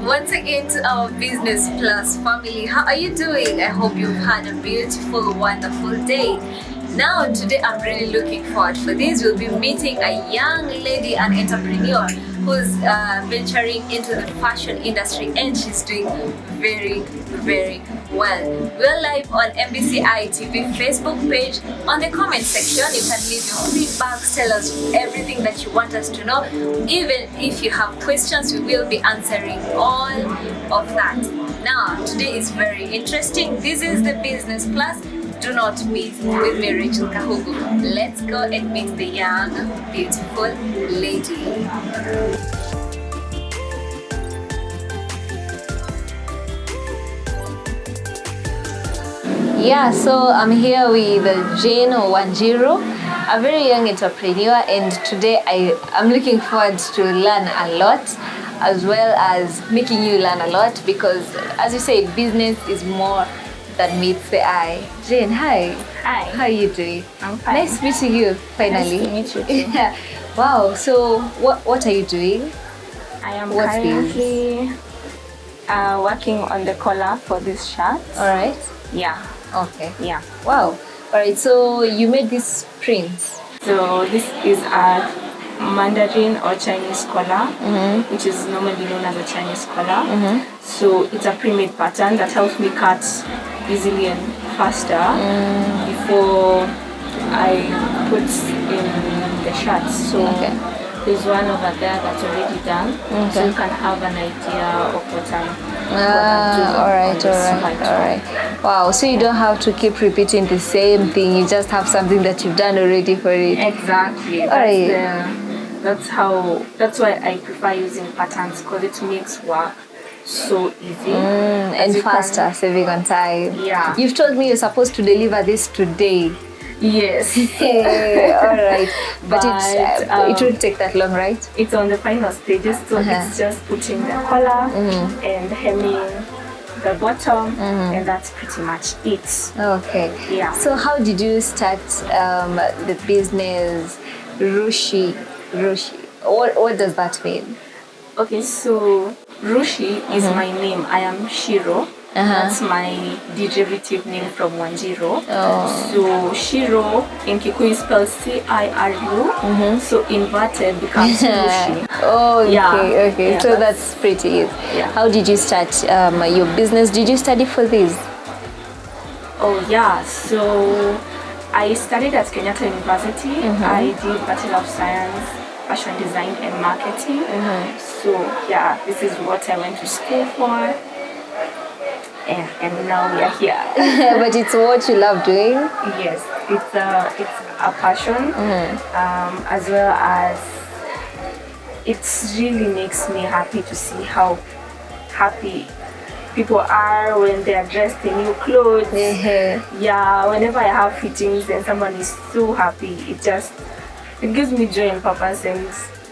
once again to our Business Plus family. How are you doing? I hope you've had a beautiful, wonderful day. Now, today I'm really looking forward for this. We'll be meeting a young lady, an entrepreneur who's venturing into the fashion industry, and she's doing very, very well. We're live on MBCI TV Facebook page. On the comment section, you can leave your feedback, tell us everything that you want us to know. Even if you have questions, we will be answering all of that. Now, today is very interesting. This is the Business Plus. Do not miss with me, Rachel Kahugu. Let's go and meet the young, beautiful lady. Yeah, so I'm here with Jane Wanjiru, a very young entrepreneur, and today I'm looking forward to learn a lot, as well as making you learn a lot, because as you say, business is more that meets the eye. Jane, hi. Hi. How are you doing? I'm fine. Nice meeting you, finally. Nice to meet you too. Yeah. Wow, so what are you doing? I am What's currently working on the collar for this shirt. Alright. Yeah. Okay. Yeah. Wow. Alright, so you made these prints. So this is a Mandarin or Chinese collar, which is normally known as a Chinese collar. So it's a pre-made pattern that helps me cut easily and faster before I put in the shirt. So there's one over there that's already done, so you can have an idea of what I'm Alright. Wow, so you don't have to keep repeating the same thing, you just have something that you've done already for it. Exactly. That's why I prefer using patterns, because it makes work so easy and faster, saving on time. Yeah. You've told me you're supposed to deliver this today. Yes. Alright. But it won't take that long, right? It's on the final stages, so it's just putting the collar and hemming the bottom, and that's pretty much it. Okay. Yeah. So how did you start the business Rushi? What does that mean? Okay, so Rushi is my name. I am Shiro. That's my derivative name from Wanjiru. So Shiro in Kikuyu is spelled C-I-R-U. So inverted becomes Rushi. Okay. So that's pretty easy. Yeah. How did you start your business? Did you study for this? Oh yeah, so I studied at Kenyatta University. I did Bachelor of Science, Fashion Design and Marketing. So yeah, this is what I went to school for. And now we are here. But it's what you love doing? Yes, it's a passion, as well as it really makes me happy to see how happy people are when they are dressed in new clothes. Yeah, whenever I have fittings and someone is so happy, it gives me joy and purpose and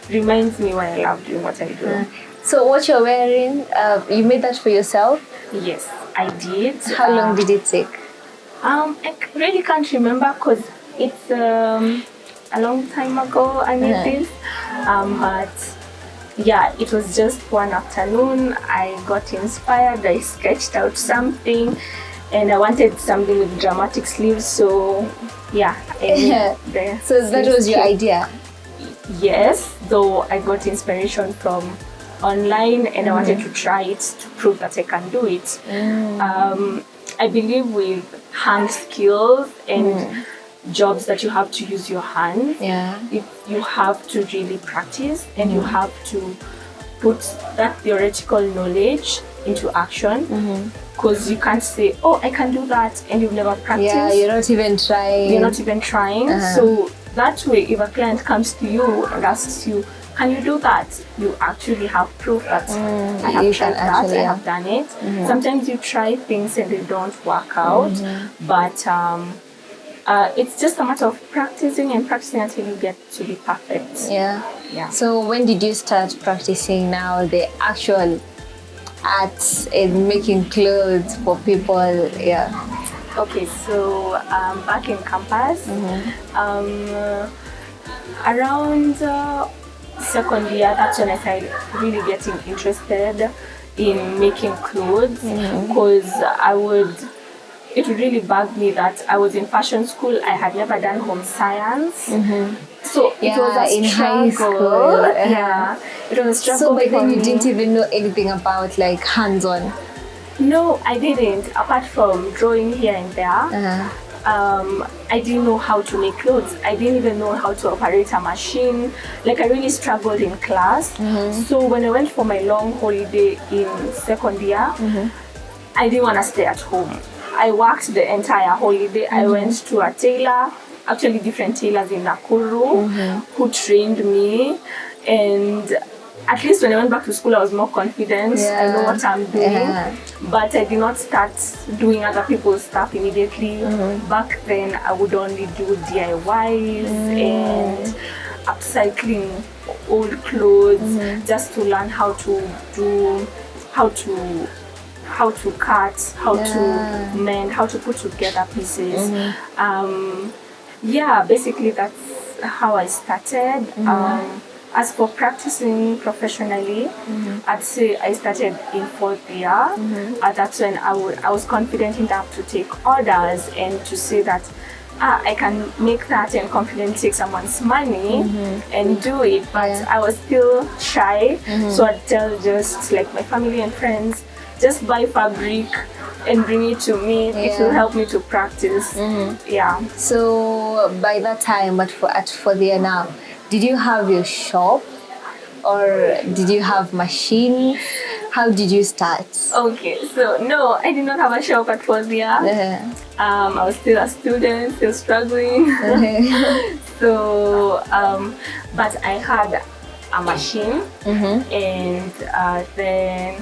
reminds me why I love doing what I do. So what you're wearing, you made that for yourself? Yes, I did. How long did it take? I really can't remember, because it's a long time ago I made this. But yeah, it was just one afternoon. I got inspired, I sketched out something, and I wanted something with dramatic sleeves, so yeah. So that was your idea? Yes, though I got inspiration from online, and I wanted to try it to prove that I can do it. I believe with hand skills and jobs that you have to use your hands, you have to really practice, and you have to put that theoretical knowledge into action, because you can't say, oh, I can do that, and you've never practiced. Yeah, you're not even trying. So that way, if a client comes to you and asks you, can you do that? You actually have proof that I have tried that, I have done it. Sometimes you try things and they don't work out, but it's just a matter of practicing and practicing until you get to be perfect. Yeah. So when did you start practicing now the actual arts and making clothes for people? Yeah. Okay, so back in campus, around second year, that's when I started really getting interested in making clothes because it would really bug me that I was in fashion school. I had never done home science. So it was a in struggle. high school. Yeah, it was a struggle. So by then for you me. didn't even know anything about like hands-on. No, I didn't. Apart from drawing here and there, I didn't know how to make clothes. I didn't even know how to operate a machine. Like I really struggled in class. So when I went for my long holiday in second year, I didn't want to stay at home. I worked the entire holiday. I went to a tailor, actually different tailors in Nakuru, who trained me. And at least when I went back to school, I was more confident. I know what I'm doing. But I did not start doing other people's stuff immediately. Back then, I would only do DIYs and upcycling old clothes just to learn how to do, how to cut, how to mend, how to put together pieces. Yeah, basically that's how I started. As for practicing professionally, I'd say I started in fourth year. That's when I was confident enough to take orders and to say that I can make that and confidently take someone's money and do it. But I was still shy, so I'd tell just like my family and friends, just buy fabric and bring it to me. It will help me to practice. Yeah. So by that time, at fourth year now, did you have your shop or did you have machines? How did you start? Okay, so no, I did not have a shop at fourth year. I was still a student, still struggling. So, but I had a machine, and then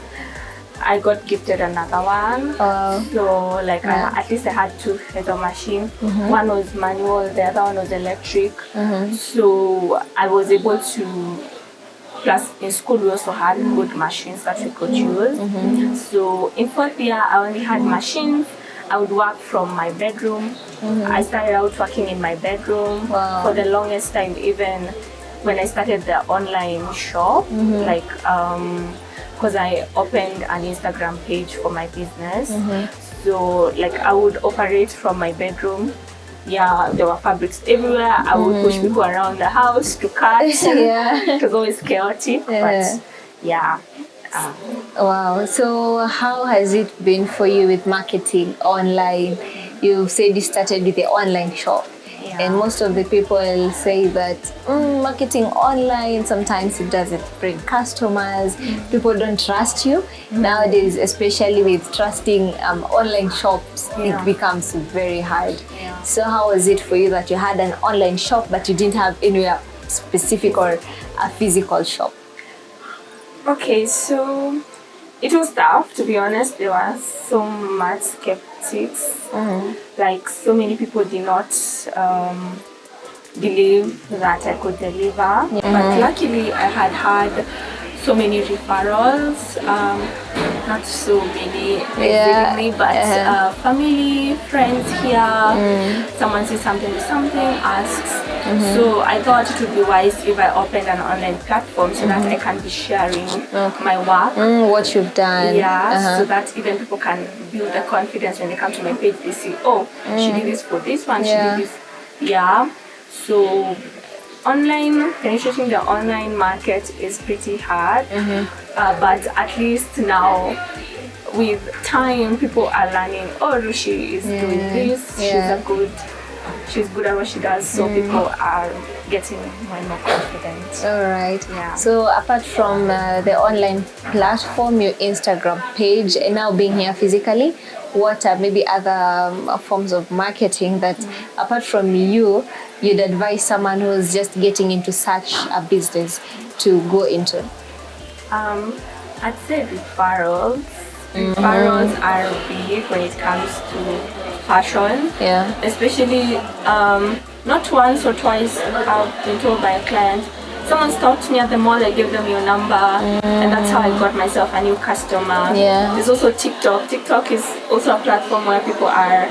I got gifted another one. So like at least I had two heads of machine. One was manual, the other one was electric. So I was able to, plus in school we also had good machines that we could use. So in fourth year I only had machines. I would work from my bedroom. I started out working in my bedroom for the longest time, even when I started the online shop, like because I opened an Instagram page for my business. So like I would operate from my bedroom. Yeah, there were fabrics everywhere. I would push people around the house to cut. It was always chaotic, but yeah. Wow. So how has it been for you with marketing online? You said you started with the online shop. And most of the people say that marketing online, sometimes it doesn't bring customers. People don't trust you. Nowadays, especially with trusting online shops, it becomes very hard. So how was it for you that you had an online shop but you didn't have anywhere specific or a physical shop? Okay, so it was tough, to be honest. There were so much skeptics. Like so many people did not believe that I could deliver. But luckily I had so many referrals. Not so many exactly, but family, friends here. Someone says something to something, asks. So I thought it would be wise if I opened an online platform so that I can be sharing my work. What you've done. So that even people can build the confidence when they come to my page. They see, oh, she did this for this one, she did this. So online, penetrating the online market is pretty hard. But at least now, with time, people are learning, oh, Rushi is doing this, she's good at what she does, so people are getting more and more confident. All right. So apart from the online platform, your Instagram page, and now being here physically, what are maybe other forms of marketing that apart from you'd advise someone who's just getting into such a business to go into? I'd say referrals. Referrals are big when it comes to fashion. Especially not once or twice I've been told by a client, someone stopped me at the mall, I gave them your number, and that's how I got myself a new customer. There's also TikTok. TikTok is also a platform where people are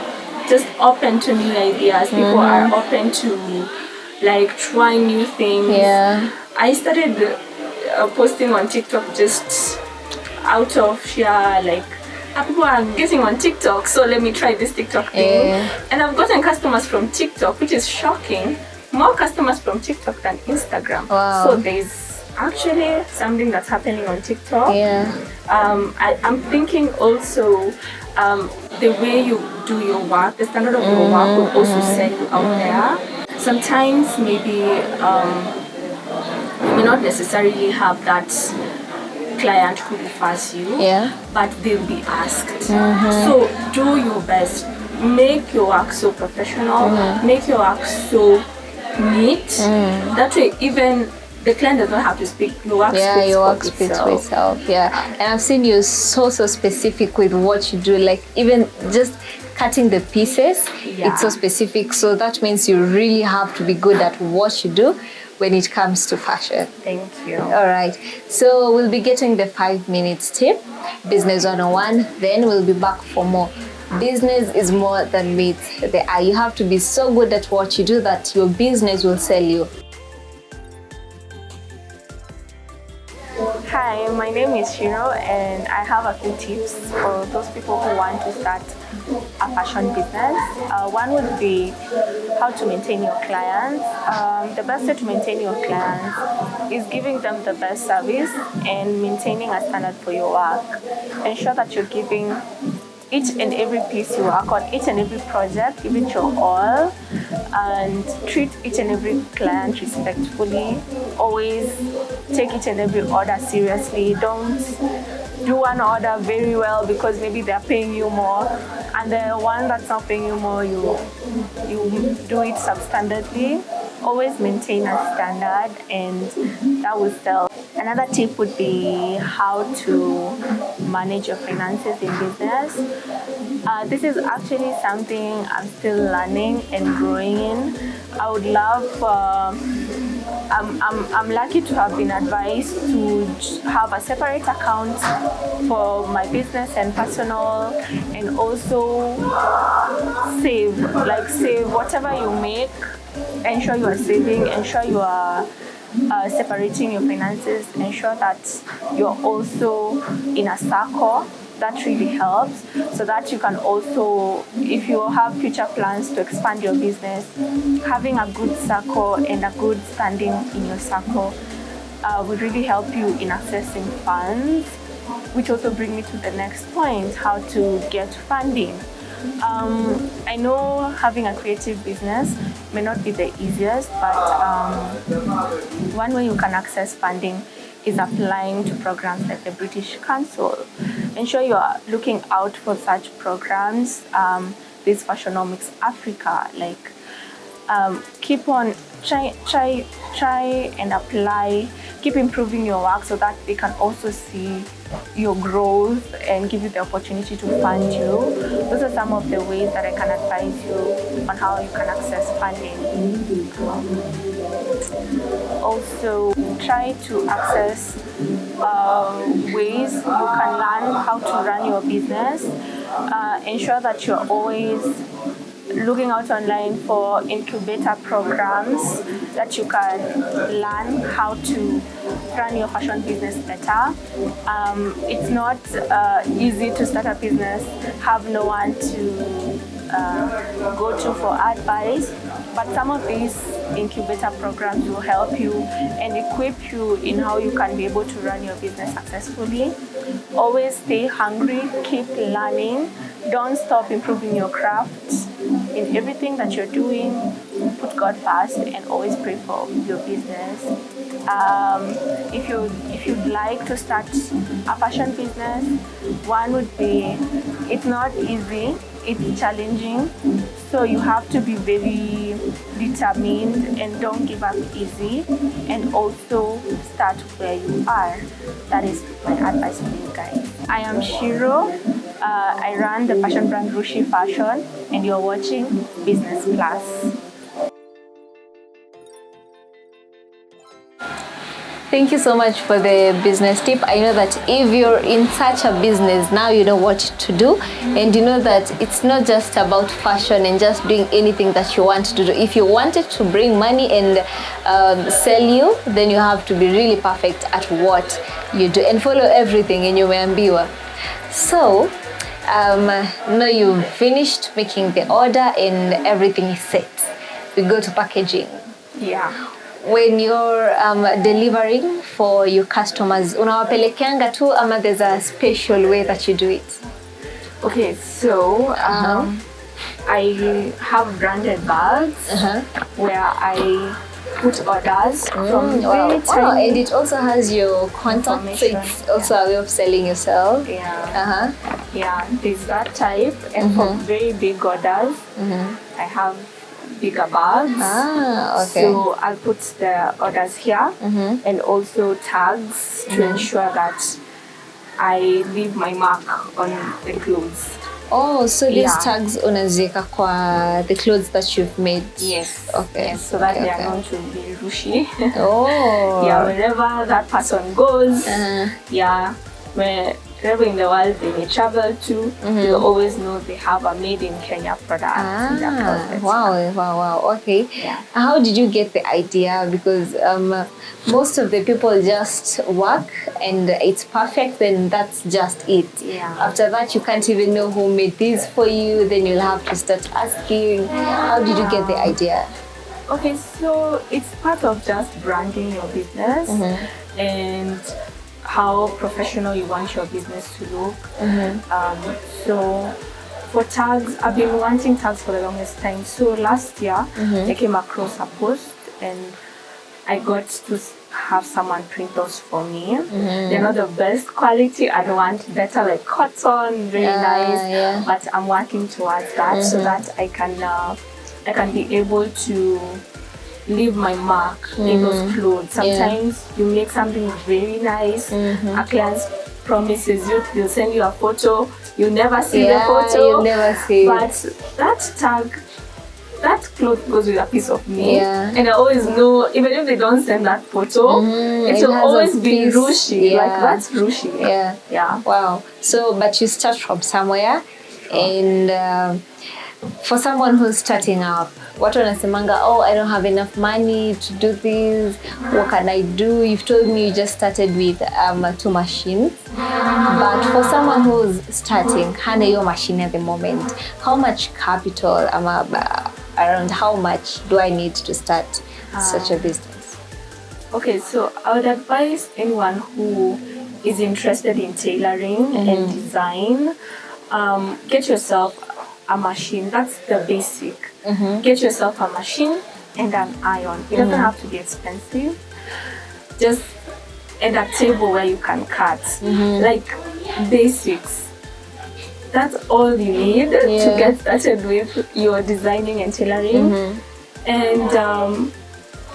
just open to new ideas. People are open to like trying new things. I started posting on TikTok just out of sheer like people are getting on TikTok, so let me try this TikTok thing. And I've gotten customers from TikTok, which is shocking. More customers from TikTok than Instagram. Wow. So there's actually something that's happening on TikTok. I'm thinking also the way you do your work, the standard of your work will also sell you out there. Sometimes maybe you may not necessarily have that client who refers you, but they'll be asked. So do your best. Make your work so professional. Make your work so neat. That way, even the client does not have to speak. Your work speaks for itself. And I've seen you so specific with what you do. Like even just cutting the pieces, it's so specific. So that means you really have to be good at what you do when it comes to fashion. Thank you. All right. So we'll be getting the 5 minutes tip, business 101. Then we'll be back for more. Business is more than meets the eye. You have to be so good at what you do that your business will sell you. Hi, my name is Shiro, and I have a few tips for those people who want to start a fashion business. One would be how to maintain your clients. The best way to maintain your clients is giving them the best service and maintaining a standard for your work. Ensure that you're giving each and every piece you work on, each and every project, give it your all, and treat each and every client respectfully. Always take each and every order seriously. Don't do one order very well because maybe they're paying you more, and the one that's not paying you more, you do it substandardly. Always maintain a standard, and that will sell. Another tip would be how to manage your finances in business. This is actually something I'm still learning and growing in. I would love, I'm lucky to have been advised to have a separate account for my business and personal, and also save whatever you make. Ensure you are saving, ensure you are separating your finances, ensure that you're also in a circle. That really helps, so that you can also, if you have future plans to expand your business, having a good circle and a good standing in your circle will really help you in accessing funds, which also brings me to the next point, how to get funding. I know having a creative business may not be the easiest, but one way you can access funding is applying to programs like the British Council. Ensure you are looking out for such programs. This Fashionomics Africa, keep on try and apply. Keep improving your work so that they can also see your growth and give you the opportunity to fund you. Those are some of the ways that I can advise you on how you can access funding. Also, try to access ways you can learn how to run your business. Ensure that you're always looking out online for incubator programs that you can learn how to run your fashion business better. It's not easy to start a business, have no one to go to for advice, but some of these incubator programs will help you and equip you in how you can be able to run your business successfully. Always stay hungry, keep learning, don't stop improving your craft. In everything that you're doing, put God first and always pray for your business. If you'd like to start a fashion business, one would be, it's not easy, it's challenging, so you have to be very determined and don't give up easy, and also start where you are. That is my advice for you guys. I am Shiro. I run the fashion brand Rushi Fashion, and you're watching Business Plus. Thank you so much for the business tip. I know that if you're in such a business, now you know what to do, and you know that it's not just about fashion and just doing anything that you want to do. If you want it to bring money and sell you, then you have to be really perfect at what you do and follow everything in your umeambiwa. So now you've finished making the order and everything is set. We go to packaging. Yeah. When you're delivering for your customers, unawapelekeanga tu ama there's a special way that you do it? Okay, so I have branded bags where I put orders from very tiny. And it also has your contact, so it's also a way of selling yourself. Yeah. Yeah, there's that type, and for very big orders, I have bigger bags. Okay. So I'll put the orders here and also tags to ensure that I leave my mark on the clothes. Oh, so these tags unaziweka kwa the clothes that you've made? Yes. Okay. Yes, so that they are not to be rushy. Oh. Yeah, wherever that person goes, wherever in the world they may travel to, they'll always know they have a made in Kenya product in their closet. Wow. Okay. Yeah. How did you get the idea? Because most of the people just work and it's perfect, then that's just it. Yeah. After that, you can't even know who made this for you. Then you'll have to start asking. How did you get the idea? Okay, so it's part of just branding your business and how professional you want your business to look. So for tags, I've been wanting tags for the longest time. So last year, I came across a post and I got to have someone print those for me. They're not the best quality. I want better, like cotton, very nice. But I'm working towards that so that I can be able to leave my mark in those clothes. Sometimes you make something very nice. A client promises you, they'll send you a photo. You'll never see the photo. You'll never see. But that tag, that cloth goes with a piece of me. And I always know, even if they don't send that photo, it will always be rushi. Like that's rushi. Yeah. Wow. So, but you start from somewhere, and for someone who's starting up, watu wanasemanga, oh, I don't have enough money to do this. What can I do? You've told me you just started with 2 machines. But for someone who's starting, hana your machine at the moment, how much capital, around how much do I need to start such a business? Okay, so I would advise anyone who is interested in tailoring and design, get yourself a machine. That's the basic. Get yourself a machine and an iron. It doesn't have to be expensive. Just and a table where you can cut. Like basics. That's all you need to get started with your designing and tailoring. And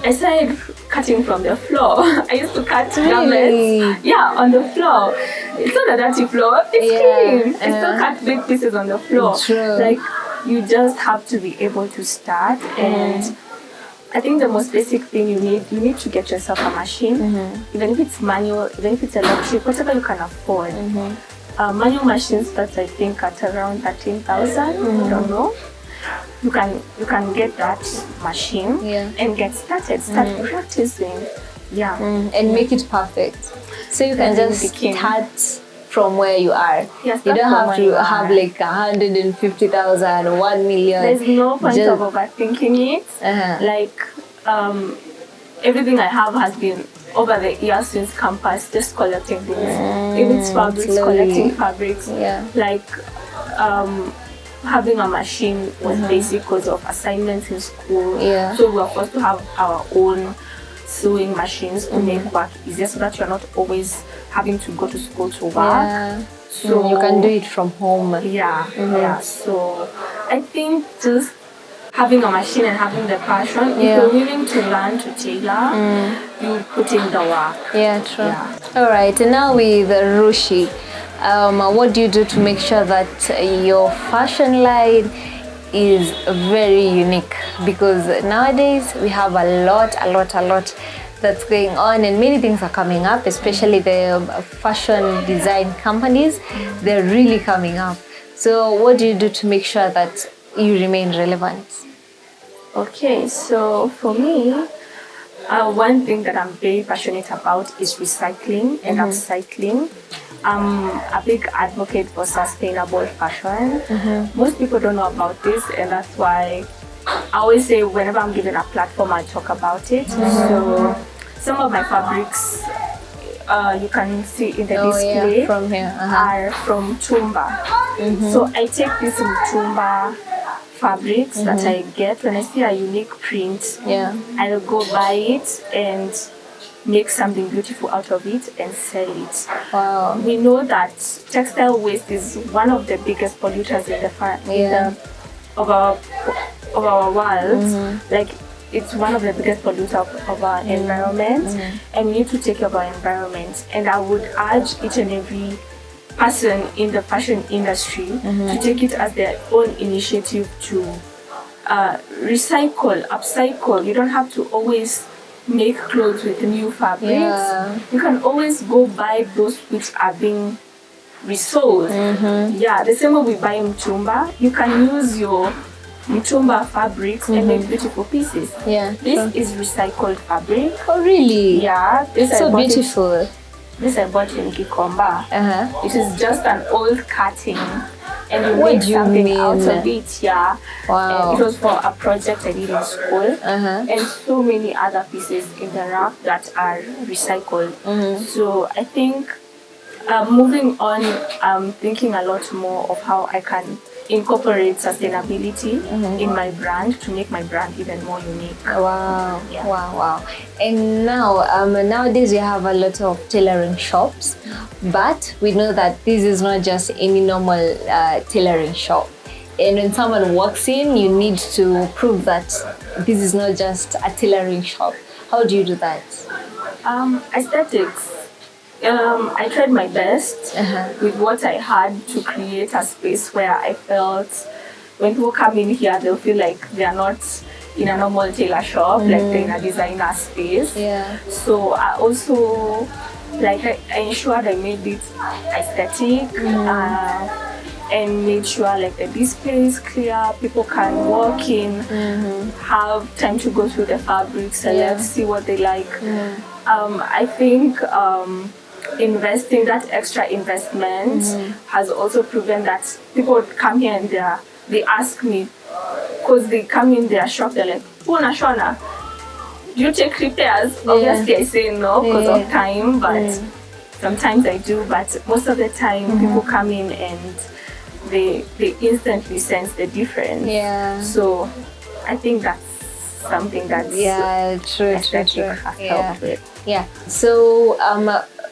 I started cutting from the floor. I used to cut garments. Yeah, on the floor. It's not a dirty floor. It's clean. I still cut big pieces on the floor. Like you just have to be able to start. And I think the most basic thing you need to get yourself a machine. Even if it's manual, even if it's electric, whatever you can afford. Manual machines start, I think, at around 13,000. I don't know. You can get that machine and get started. Start practicing. And make it perfect. So you can just start from where you are. You don't have to have like 150,000, 1 million. There's no point of overthinking it. Like everything I have has been over the years since campus, just collecting things. If it's fabrics, collecting fabrics. Like having a machine was basic because of assignments in school. So we were forced to have our own sewing machines to make work easier so that you're not always having to go to school to work. So you can do it from home. So I think just having a machine and having the passion, if you're willing to learn to tailor, you put in the work. True. All right, and now with Rushi, what do you do to make sure that your fashion line is very unique? Because nowadays we have a lot that's going on, and many things are coming up, especially the fashion design companies. They're really coming up. So what do you do to make sure that you remain relevant? Okay, so for me, one thing that I'm very passionate about is recycling and upcycling. I'm a big advocate for sustainable fashion. Most people don't know about this, and that's why I always say whenever I'm given a platform, I talk about it. So some of my fabrics you can see in the display from here are from Tumba. So I take these Tumba fabrics that I get when I see a unique print. I'll go buy it and make something beautiful out of it and sell it. Wow. We know that textile waste is one of the biggest polluters of our world. Like, it's one of the biggest polluters of our environment, and we need to take care of our environment. And I would urge each and every person in the fashion industry to take it as their own initiative to recycle, upcycle. You don't have to always make clothes with new fabrics. You can always go buy those which are being resold. The same way we buy Mtumba, you can use your Mtumba fabrics and make beautiful pieces. This is recycled fabric. Oh, really? Yeah. It's so beautiful. This I bought in Gikomba. It is just an old cutting, and you What make do you something mean? out of it. Wow. It was for a project I did in school, and so many other pieces in the rack that are recycled. So I think moving on, I'm thinking a lot more of how I can incorporate sustainability in my brand to make my brand even more unique. Wow. Wow. And now, nowadays you have a lot of tailoring shops, but we know that this is not just any normal tailoring shop. And when someone walks in, you need to prove that this is not just a tailoring shop. How do you do that? Aesthetics. I tried my best with what I had to create a space where I felt when people come in here, they'll feel like they are not in a normal tailor shop, like they're in a designer space. So I also, I ensured I made it aesthetic and made sure the display is clear, people can walk in, have time to go through the fabric, select, see what they like. I think investing that extra investment has also proven that people come here and they ask me, because they come in, they are shocked, they're like, "Una Shona, do you take repairs?" Obviously I say no because of time, but sometimes I do. But most of the time people come in and they instantly sense the difference. So I think that's something that's true. helped with. So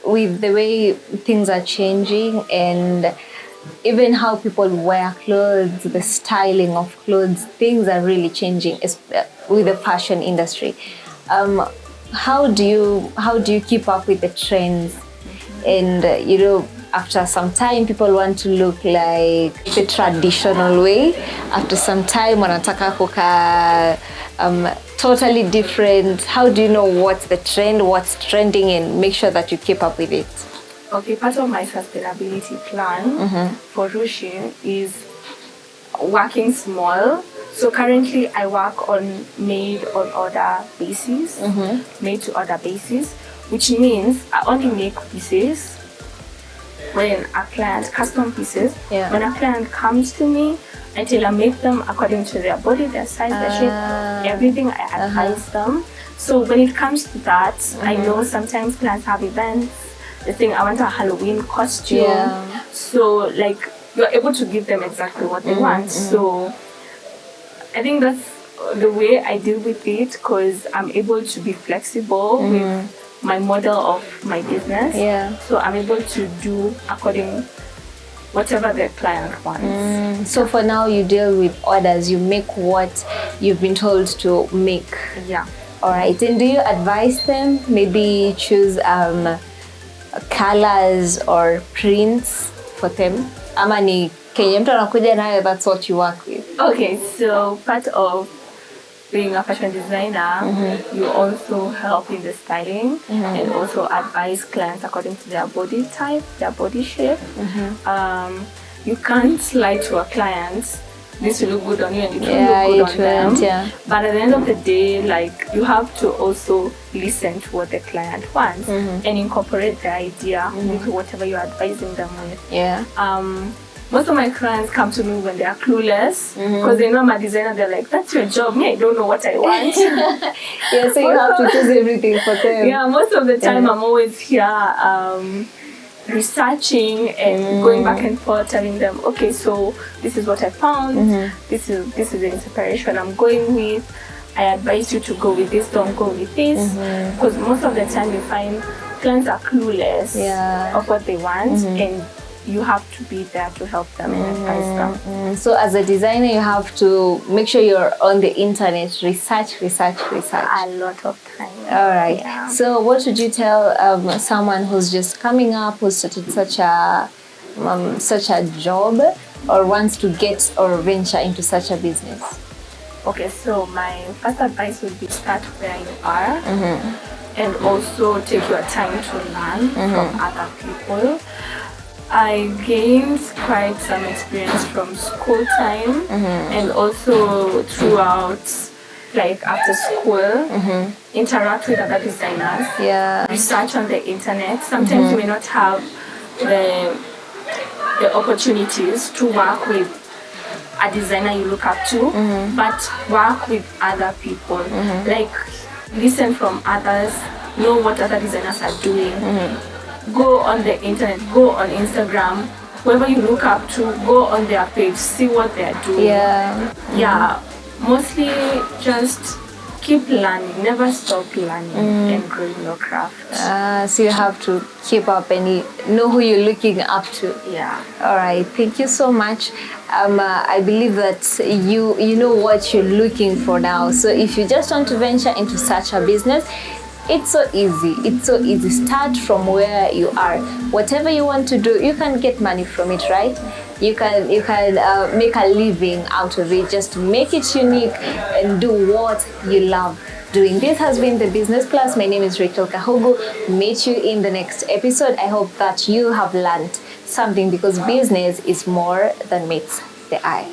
with the way things are changing and even how people wear clothes, the styling of clothes, things are really changing with the fashion industry. How do you keep up with the trends? And after some time, people want to look like the traditional way. After some time, wanataka kuka totally different. How do you know what's the trend, what's trending, and make sure that you keep up with it? Okay, part of my sustainability plan for Rushin is working small. So currently I work on made to order basis, which means I only make pieces when a client, custom pieces, when a client comes to me, I tailor make them according to their body, their size, their shape, everything. I advise them. So when it comes to that, I know sometimes clients have events. They think I want a Halloween costume. So you're able to give them exactly what they want. So I think that's the way I deal with it, because I'm able to be flexible with my model of my business. So I'm able to do according whatever the client wants. So for now, you deal with orders. You make what you've been told to make. All right. And do you advise them maybe choose colors or prints for them? Ama ni kenye mtu anakuja nayo, that's what you work with? Okay, so part of being a fashion designer, you also help in the styling and also advise clients according to their body type, their body shape. You can't lie to a client, this will look good on you and it will look good on them. But at the end of the day, like, you have to also listen to what the client wants and incorporate the idea into whatever you're advising them with. Most of my clients come to me when they are clueless because they know I'm a designer. They're like, that's your job. Me, I don't know what I want. So you have to choose everything for them. Yeah, most of the time I'm always here researching and going back and forth, telling them, okay, so this is what I found. This is the inspiration I'm going with. I advise you to go with this, don't go with this. Because most of the time you find clients are clueless of what they want and you have to be there to help them and advise them. So as a designer, you have to make sure you're on the internet, research. A lot of time. All right. So what would you tell someone who's just coming up, who's started such a job or wants to get or venture into such a business? Okay, so my first advice would be start where you are and also take your time to learn from other people. I gained quite some experience from school time and also throughout, like, after school, interact with other designers, research on the internet. Sometimes you may not have the opportunities to work with a designer you look up to, but work with other people. Like, listen from others, know what other designers are doing. Go on the internet, go on Instagram, whoever you look up to, go on their page, see what they're doing. Mostly just keep learning, never stop learning and growing your craft. So you have to keep up and know who you're looking up to. All right, thank you so much. I believe that you know what you're looking for now. So if you just want to venture into such a business, it's so easy. Start from where you are. Whatever you want to do, you can get money from it, right? You can make a living out of it. Just make it unique and do what you love doing. This has been the Business Class. My name is Rachel Kahugu. Meet you in the next episode. I hope that you have learned something because business is more than meets the eye.